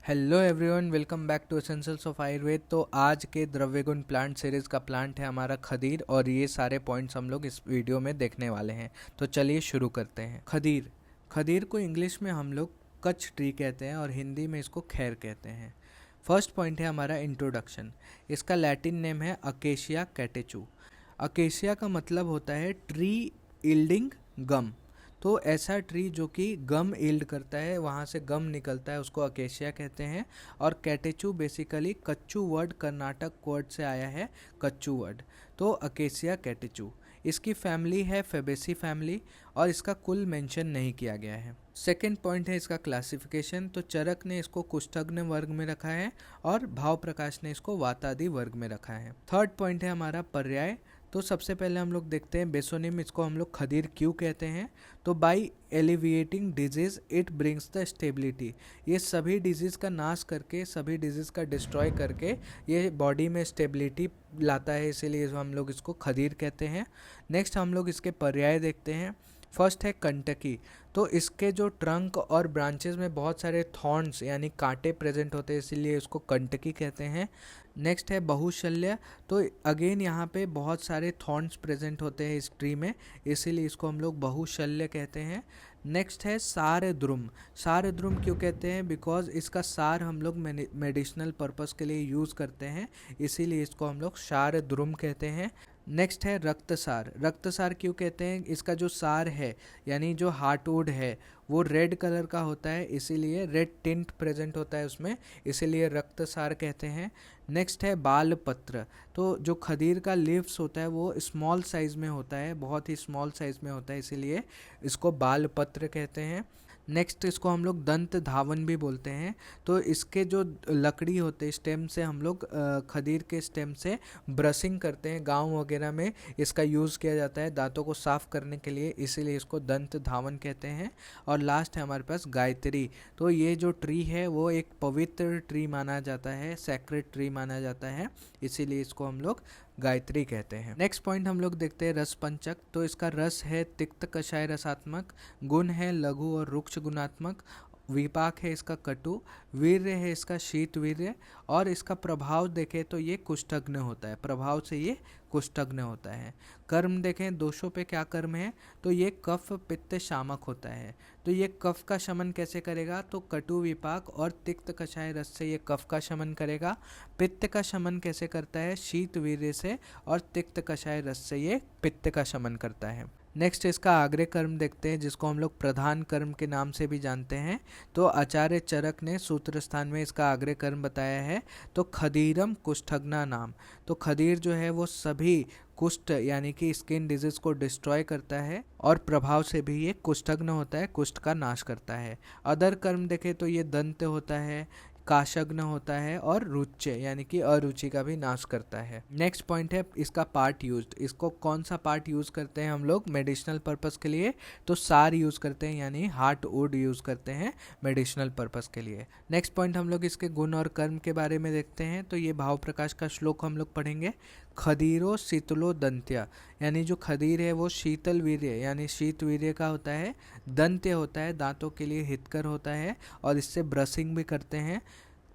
Hello everyone, welcome back to essentials of Ayurveda. तो आज के द्रव्य गुण प्लांट सीरीज़ का प्लांट है हमारा खदीर, और ये सारे पॉइंट्स हम लोग इस वीडियो में देखने वाले हैं। तो चलिए शुरू करते हैं। खदीर खदीर को इंग्लिश में हम लोग कच ट्री कहते हैं और हिंदी में इसको खैर कहते हैं। फर्स्ट पॉइंट है हमारा इंट्रोडक्शन। इसका लैटिन नेम है अकेशिया कैटेचू। अकेशिया का मतलब होता है ट्री यील्डिंग गम। तो ऐसा ट्री जो कि गम यील्ड करता है, वहाँ से गम निकलता है, उसको अकेशिया कहते हैं। और catechu basically kachu word, Karnataka word से आया है, कच्चू वर्ड। तो अकेशिया कैटेचू, इसकी फैमिली है फेबेसी फैमिली, और इसका कुल मेंशन नहीं किया गया है। सेकेंड पॉइंट है इसका क्लासिफिकेशन। तो चरक ने इसको कुष्ठग्न वर्ग में रखा है और भाव प्रकाश ने इसको वातादि वर्ग में रखा है। थर्ड पॉइंट है हमारा पर्याय। तो सबसे पहले हम लोग देखते हैं बेसोनिम, इसको हम लोग खदीर क्यों कहते हैं। तो by alleviating disease it brings the stability. ये सभी डिजीज़ का नाश करके, सभी डिजीज़ का डिस्ट्रॉय करके ये बॉडी में स्टेबिलिटी लाता है, इसीलिए हम लोग इसको खदीर कहते हैं। नेक्स्ट हम लोग इसके पर्याय देखते हैं। फर्स्ट है कंटकी। तो इसके जो ट्रंक और ब्रांचेस में बहुत सारे थॉर्न्स यानी कांटे प्रेजेंट होते हैं, इसीलिए इसको कंटकी कहते हैं। नेक्स्ट है बहुशल्य। तो अगेन यहाँ पे बहुत सारे थॉर्न्स प्रेजेंट होते हैं इस ट्री में, इसीलिए इसको हम लोग बहुशल्य कहते हैं। नेक्स्ट है सारद्रुम। सारद्रुम क्यों कहते हैं? बिकॉज इसका सार हम लोग मेडिसिनल पर्पस के लिए यूज़ करते हैं, इसीलिए इसको हम लोग सारद्रुम कहते हैं। नेक्स्ट है रक्तसार। रक्तसार क्यों कहते हैं? इसका जो सार है यानी जो हार्टवुड है वो रेड कलर का होता है, इसीलिए रेड टिंट प्रेजेंट होता है उसमें, इसीलिए रक्तसार कहते हैं। नेक्स्ट है बालपत्र। तो जो खदीर का लीव्स होता है वो स्मॉल साइज़ में होता है, बहुत ही स्मॉल साइज़ में होता है, इसीलिए इसको बालपत्र कहते हैं। नेक्स्ट इसको हम लोग दंत धावन भी बोलते हैं। तो इसके जो लकड़ी होते हैं, स्टेम से हम लोग खदीर के स्टेम से ब्रशिंग करते हैं, गांव वगैरह में इसका यूज़ किया जाता है दांतों को साफ़ करने के लिए, इसीलिए इसको दंत धावन कहते हैं। और लास्ट है हमारे पास गायत्री। तो ये जो ट्री है वो एक पवित्र ट्री माना जाता है, सैक्रेड ट्री माना जाता है, इसीलिए इसको हम लोग गायत्री कहते हैं। नेक्स्ट पॉइंट हम लोग देखते हैं रस पंचक। तो इसका रस है तिक्त कषाय रसात्मक, गुण है लघु और रुक्ष गुणात्मक, विपाक है इसका कटु, वीर्य है इसका शीत वीर्य, और इसका प्रभाव देखें तो ये कुष्ठग्न होता है, प्रभाव से ये कुष्ठग्न होता है। कर्म देखें दोषों पे क्या कर्म है, तो ये कफ पित्त शामक होता है। तो ये कफ का शमन कैसे करेगा? तो कटु विपाक और तिक्त कषाय रस से ये कफ का शमन करेगा। पित्त का शमन कैसे करता है? शीत वीर्य से, और तिक्त कषाय रस से ये पित्त का शमन करता है। नेक्स्ट इसका आग्रे कर्म देखते हैं, जिसको हम लोग प्रधान कर्म के नाम से भी जानते हैं। तो आचार्य चरक ने सूत्र स्थान में इसका आग्रे कर्म बताया है। तो खदीरम कुष्ठग्ना नाम। तो खदीर जो है वो सभी कुष्ठ यानी कि स्किन डिजीज को डिस्ट्रॉय करता है, और प्रभाव से भी ये कुष्ठग्न होता है, कुष्ठ का नाश करता है। अदर कर्म देखें तो ये दंत होता है, काशग्न होता है, और रुच्य यानी कि अरुचि का भी नाश करता है। नेक्स्ट पॉइंट है इसका पार्ट यूज्ड। इसको कौन सा पार्ट यूज़ करते हैं हम लोग मेडिसिनल पर्पस के लिए? तो सार यूज़ करते हैं, यानी हार्टवुड यूज़ करते हैं मेडिसिनल पर्पस के लिए। नेक्स्ट पॉइंट हम लोग इसके गुण और कर्म के बारे में देखते हैं। तो ये भाव प्रकाश का श्लोक हम लोग पढ़ेंगे। खदीरो शीतलो दंत्या, यानी जो खदीर है वो शीतल वीर्य यानी शीत वीर्य का होता है, दंत्य होता है, दांतों के लिए हितकर होता है, और इससे ब्रशिंग भी करते हैं।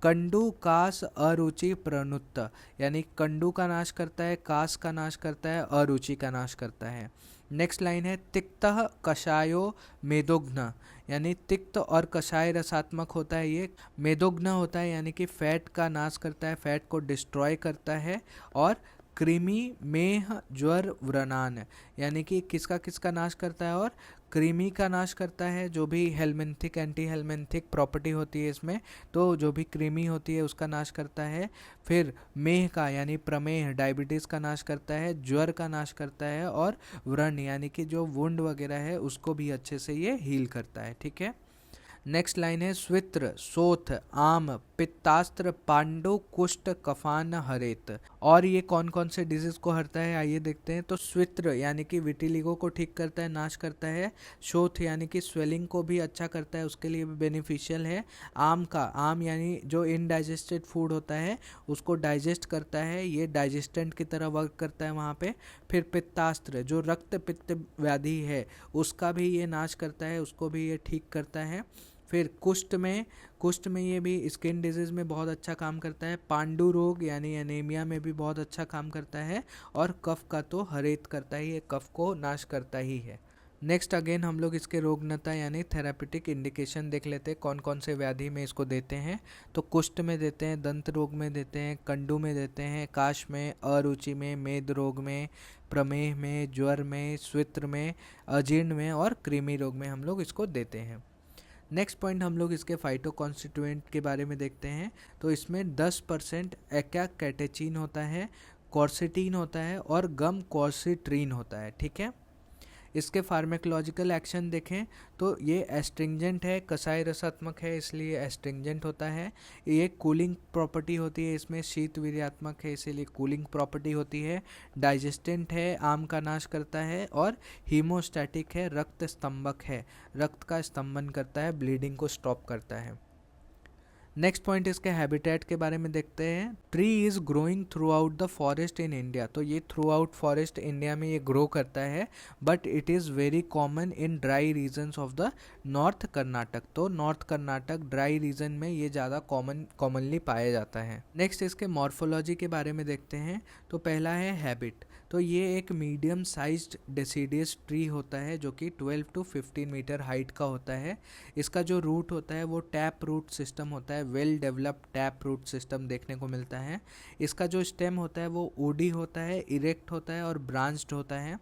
कंडू कास अरुचि प्रनुत्त, यानी कंडू का नाश करता है, कास का नाश करता है, अरुचि का नाश करता है। नेक्स्ट लाइन है तिक्तः कषायो मेदोघ्न, यानी तिक्त और कषाय रसात्मक होता है, ये मेदोघ्न होता है, यानी कि फैट का नाश करता है, फैट को डिस्ट्रॉय करता है। और कृमि मेह ज्वर व्रणान, यानी कि किसका किसका नाश करता है? और कृमि का नाश करता है, जो भी हेलमिंथिक एंटी हेलमिंथिक प्रॉपर्टी होती है इसमें, तो जो भी कृमि होती है उसका नाश करता है। फिर मेह का यानी प्रमेह डायबिटीज़ का नाश करता है, ज्वर का नाश करता है, और व्रण यानी कि जो वुंड वगैरह है उसको भी अच्छे से ये हील करता है। ठीक है। नेक्स्ट लाइन है स्वित्र सोथ आम पित्तास्त्र पांडु कुष्ठ कफान हरेत। और ये कौन कौन से डिजीज को हरता है आइए देखते हैं। तो स्वित्र यानी कि विटिलिगो को ठीक करता है, नाश करता है। शोथ यानी कि स्वेलिंग को भी अच्छा करता है, उसके लिए भी बेनिफिशियल है। आम का, आम यानी जो इनडाइजेस्टेड फूड होता है उसको डाइजेस्ट करता है, ये डाइजेस्टेंट की तरह वर्क करता है वहाँ पे। फिर पित्तास्त्र जो रक्त पित्त व्याधि है उसका भी ये नाश करता है, उसको भी ये ठीक करता है। फिर कुष्ठ में ये भी स्किन डिजीज़ में बहुत अच्छा काम करता है। पांडु रोग यानी एनीमिया में भी बहुत अच्छा काम करता है। और कफ का तो हरित करता ही है, कफ को नाश करता ही है। नेक्स्ट अगेन हम लोग इसके रोगनता यानी थेरापेटिक इंडिकेशन देख लेते हैं, कौन कौन से व्याधि में इसको देते हैं। तो कुष्ठ में देते हैं, दंत रोग में देते हैं, कंडू में देते हैं, काश में, अरुचि में, मेद रोग में, प्रमेह में, ज्वर में, स्वित्र में, अजीर्ण में और कृमि रोग में हम लोग इसको देते हैं। नेक्स्ट पॉइंट हम लोग इसके फाइटो कॉन्स्टिट्यूएंट के बारे में देखते हैं। तो इसमें 10% एक्या कैटेचिन होता है, कॉर्सिटीन होता है और गम कॉर्सिट्रीन होता है। ठीक है, इसके फार्मेकोलॉजिकल एक्शन देखें तो ये एस्ट्रिंजेंट है, कसाय रसात्मक है इसलिए एस्ट्रिंजेंट होता है। ये कूलिंग प्रॉपर्टी होती है, इसमें शीत वीर्यात्मक है इसीलिए कूलिंग प्रॉपर्टी होती है। डाइजेस्टेंट है, आम का नाश करता है और हीमोस्टैटिक है, रक्त स्तंभक है, रक्त का स्तंभन करता है, ब्लीडिंग को स्टॉप करता है। नेक्स्ट पॉइंट इसके हैबिटेट के बारे में देखते हैं। Tree is growing through out the forest in India. तो ये थ्रू आउट फॉरेस्ट इंडिया में ये ग्रो करता है, but it is very common in dry regions of the north Karnataka. तो नॉर्थ कर्नाटक ड्राई रीजन में ये ज़्यादा कॉमनली पाया जाता है। नेक्स्ट इसके मॉर्फोलॉजी के बारे में देखते हैं। तो पहला है हैबिट। तो ये एक मीडियम साइज्ड डेसीडियस ट्री होता है जो कि 12 to 15 मीटर हाइट का होता है। इसका जो रूट होता है वो टैप रूट सिस्टम होता है, well developed tap root system देखने को मिलता है। इसका जो स्टेम होता है वो वुडी होता है, इरेक्ट होता है और ब्रांच्ड होता है।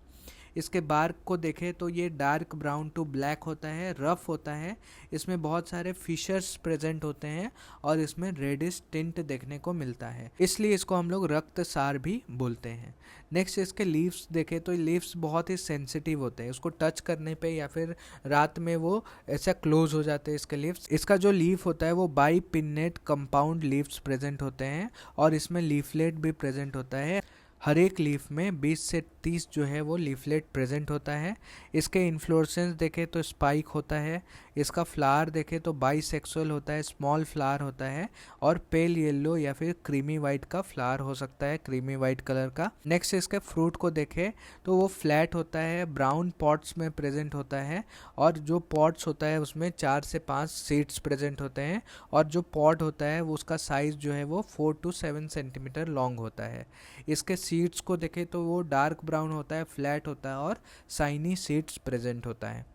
इसके बार्क को देखें तो ये डार्क ब्राउन टू ब्लैक होता है, रफ होता है, इसमें बहुत सारे फिशर्स प्रेजेंट होते हैं और इसमें रेडिश टिंट देखने को मिलता है, इसलिए इसको हम लोग रक्तसार भी बोलते हैं। नेक्स्ट इसके लीव्स देखें तो लीव्स बहुत ही सेंसिटिव होते हैं, उसको टच करने पे या फिर रात में वो ऐसा क्लोज हो जाते हैं इसके लीव्स। इसका जो लीफ होता है वो by pennate compound leaves present होते हैं और इसमें लीफलेट भी प्रेजेंट होता है। हर एक लीफ में 20 से 30 जो है वो लीफलेट प्रेजेंट होता है। इसके इन्फ्लोरेसेंस देखें तो स्पाइक होता है। इसका फ्लावर देखें तो बाइसेक्सुअल होता है, स्मॉल फ्लावर होता है और पेल येलो या फिर क्रीमी वाइट का फ्लावर हो सकता है, क्रीमी वाइट कलर का। नेक्स्ट इसके फ्रूट को देखें तो वो फ्लैट होता है, ब्राउन पॉट्स में प्रेजेंट होता है और जो पॉट्स होता है उसमें 4 से 5 सीड्स प्रेजेंट होते हैं और जो पॉट होता है वो उसका साइज़ जो है वो 4 to 7 सेंटीमीटर लॉन्ग होता है। इसके सीड्स को देखें तो वो डार्क ब्राउन होता है, फ्लैट होता है और साइनी सीड्स प्रेजेंट होता है।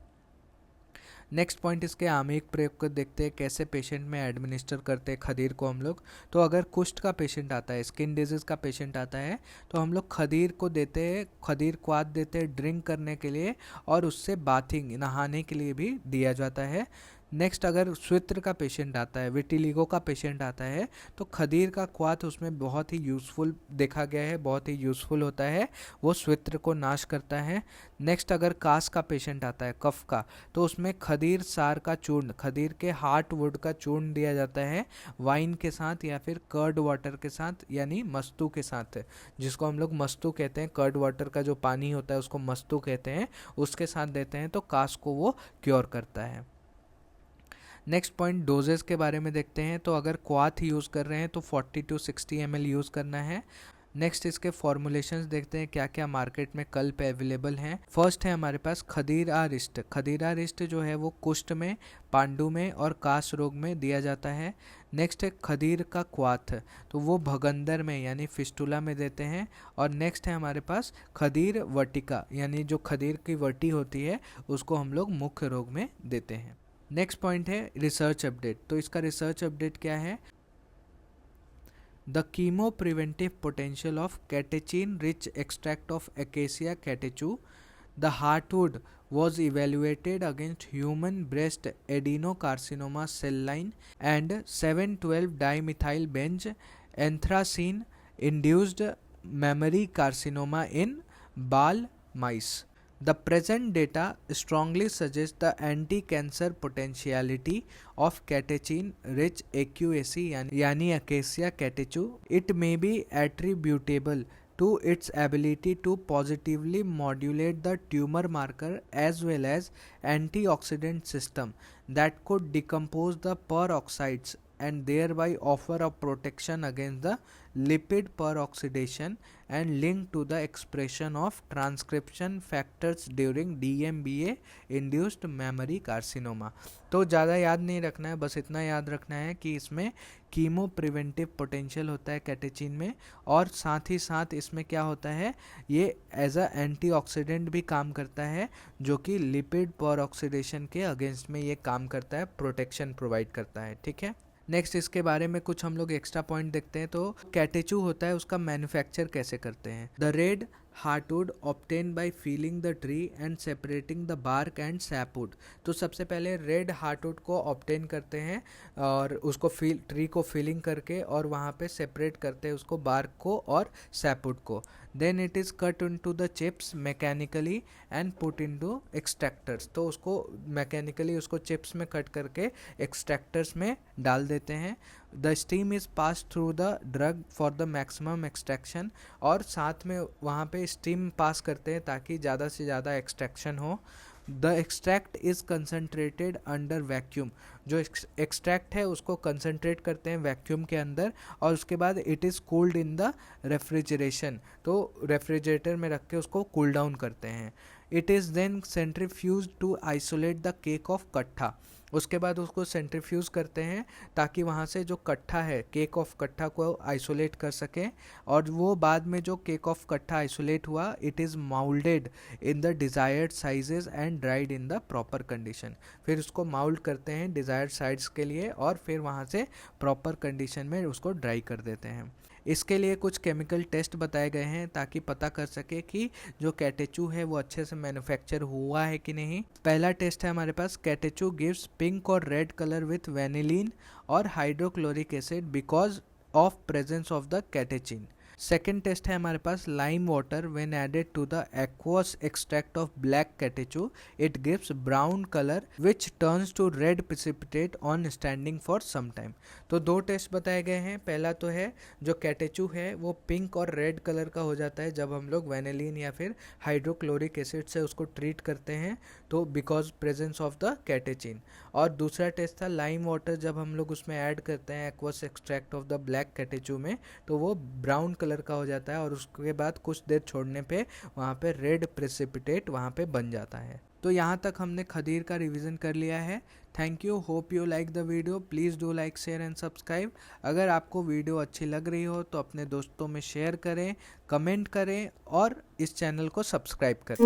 नेक्स्ट पॉइंट इसके आमेक प्रयोग को देखते हैं, कैसे पेशेंट में एडमिनिस्टर करते हैं खदीर को हम लोग। तो अगर कुष्ठ का पेशेंट आता है, स्किन डिजीज़ का पेशेंट आता है तो हम लोग खदीर को देते हैं, खदीर क्वाथ देते हैं ड्रिंक करने के लिए और उससे बाथिंग नहाने के लिए भी दिया जाता है। नेक्स्ट अगर स्वित्र का पेशेंट आता है, विटिलिगो का पेशेंट आता है तो खदीर का क्वाथ उसमें बहुत ही यूज़फुल देखा गया है, बहुत ही यूज़फुल होता है, वो स्वित्र को नाश करता है। नेक्स्ट अगर कास का पेशेंट आता है, कफ का, तो उसमें खदीर सार का चूर्ण, खदीर के हार्ट वुड का चूर्ण दिया जाता है वाइन के साथ या फिर कर्ड वाटर के साथ यानी मस्तू के साथ, जिसको हम लोग मस्तू कहते हैं। कर्ड वाटर का जो पानी होता है उसको मस्तू कहते हैं, उसके साथ देते हैं तो कास को वो क्योर करता है। नेक्स्ट पॉइंट डोजेस के बारे में देखते हैं। तो अगर क्वाथ यूज़ कर रहे हैं तो 40 to 60 ml यूज़ करना है। नेक्स्ट इसके फॉर्मुलेशंस देखते हैं क्या क्या मार्केट में कल पे अवेलेबल हैं। फर्स्ट है हमारे पास खदीरा रिस्ट। खदीरा रिस्ट जो है वो कुष्ठ में, पांडु में और कास रोग में दिया जाता है। नेक्स्ट है खदीर का क्वाथ, तो वो भगंदर में यानी फिस्टुला में देते हैं। और नेक्स्ट है हमारे पास खदीर वटिका, यानी जो खदीर की वटी होती है उसको हम लोग मुख्य रोग में देते हैं। नेक्स्ट पॉइंट है रिसर्च अपडेट। तो इसका रिसर्च अपडेट क्या है? The chemo preventive potential of catechin rich extract of acacia catechu the heartwood was evaluated against human breast adenocarcinoma cell line and 7,12-dimethyl benz anthracene induced mammary carcinoma in Bal mice. The present data strongly suggests the anti-cancer potentiality of catechin-rich AQAC यानी Acacia catechu. It may be attributable to its ability to positively modulate the tumor marker as well as antioxidant system that could decompose the peroxides and thereby offer a protection against the lipid peroxidation and linked to the expression of transcription factors during DMBA induced memory carcinoma। तो ज़्यादा याद नहीं रखना है, बस इतना याद रखना है कि इसमें कीमो प्रिवेंटिव पोटेंशियल होता है कैटेचिन में, और साथ ही साथ इसमें क्या होता है, ये एज अ एंटीऑक्सीडेंट भी काम करता है, जो कि लिपिड पेरोक्सिडेशन के अगेंस्ट में ये काम करता है, प्रोटेक्शन प्रोवाइड करता है। ठीक है, नेक्स्ट इसके बारे में कुछ हम लोग एक्स्ट्रा पॉइंट देखते हैं। तो कैटेचू होता है, उसका मैन्युफैक्चर कैसे करते हैं। The red heartwood obtain by feeling the tree and separating the bark and sapwood. तो सबसे पहले रेड हार्टवुड को ऑब्टेन करते हैं और उसको ट्री को फीलिंग करके और वहाँ पे सेपरेट करते हैं उसको, बार्क को और सैपवुड को। Then it is cut into the chips mechanically and put into extractors. तो उसको मैकेनिकली उसको चिप्स में कट करके एक्सट्रैक्टर्स में डाल देते हैं। The steam is pass through the drug for the maximum extraction, और साथ में वहाँ पे स्टीम पास करते हैं ताकि ज़्यादा से ज़्यादा एक्सट्रैक्शन हो। The extract is concentrated under vacuum. जो एक्सट्रैक्ट है उसको कंसनट्रेट करते हैं वैक्यूम के अंदर, और उसके बाद it is cooled in the refrigeration. तो रेफ्रिजरेटर में रख के उसको कूल डाउन करते हैं। It is then centrifuge to isolate the cake of katha. उसके बाद उसको सेंट्रीफ्यूज करते हैं ताकि वहाँ से जो कट्ठा है, केक ऑफ कट्ठा को आइसोलेट कर सकें, और वो बाद में जो केक ऑफ कट्ठा आइसोलेट हुआ, it is moulded in the desired sizes and dried in the proper condition. फिर उसको माउल्ड करते हैं डिज़ायर्ड साइज के लिए, और फिर वहाँ से प्रॉपर कंडीशन में उसको ड्राई कर देते हैं। इसके लिए कुछ केमिकल टेस्ट बताए गए हैं ताकि पता कर सके कि जो कैटेचू है वो अच्छे से मैन्युफैक्चर हुआ है कि नहीं। पहला टेस्ट है हमारे पास, कैटेचू गिव्स पिंक और रेड कलर विथ वेनिलीन और hydrochloric acid because of presence of the catechin. Second test है हमारे पास, lime water when added to the aqueous extract of black catechu it gives brown colour which turns to red precipitate on standing for some time. तो दो test बताए गए हैं। पहला तो है जो कैटेचू है वो पिंक और रेड कलर का हो जाता है जब हम लोग वेनिलीन या फिर हाइड्रोक्लोरिक एसिड से उसको ट्रीट करते हैं, तो because presence of the catechin. और दूसरा टेस्ट था लाइम वाटर, जब हम लोग उसमें ऐड करते हैं aqueous extract of the black catechu में, तो वो ब्राउन कलर का हो जाता है, और उसके बाद कुछ देर छोड़ने पे वहाँ पे रेड प्रेसिपिटेट वहाँ पे बन जाता है। तो यहाँ तक हमने खदीर का रिवीजन कर लिया है। Thank you, hope you like the video. Please do like, share and subscribe. अगर आपको वीडियो अच्छी लग रही हो तो अपने दोस्तों में शेयर करें, कमेंट करें और इस चैनल को सब्सक्राइब करें।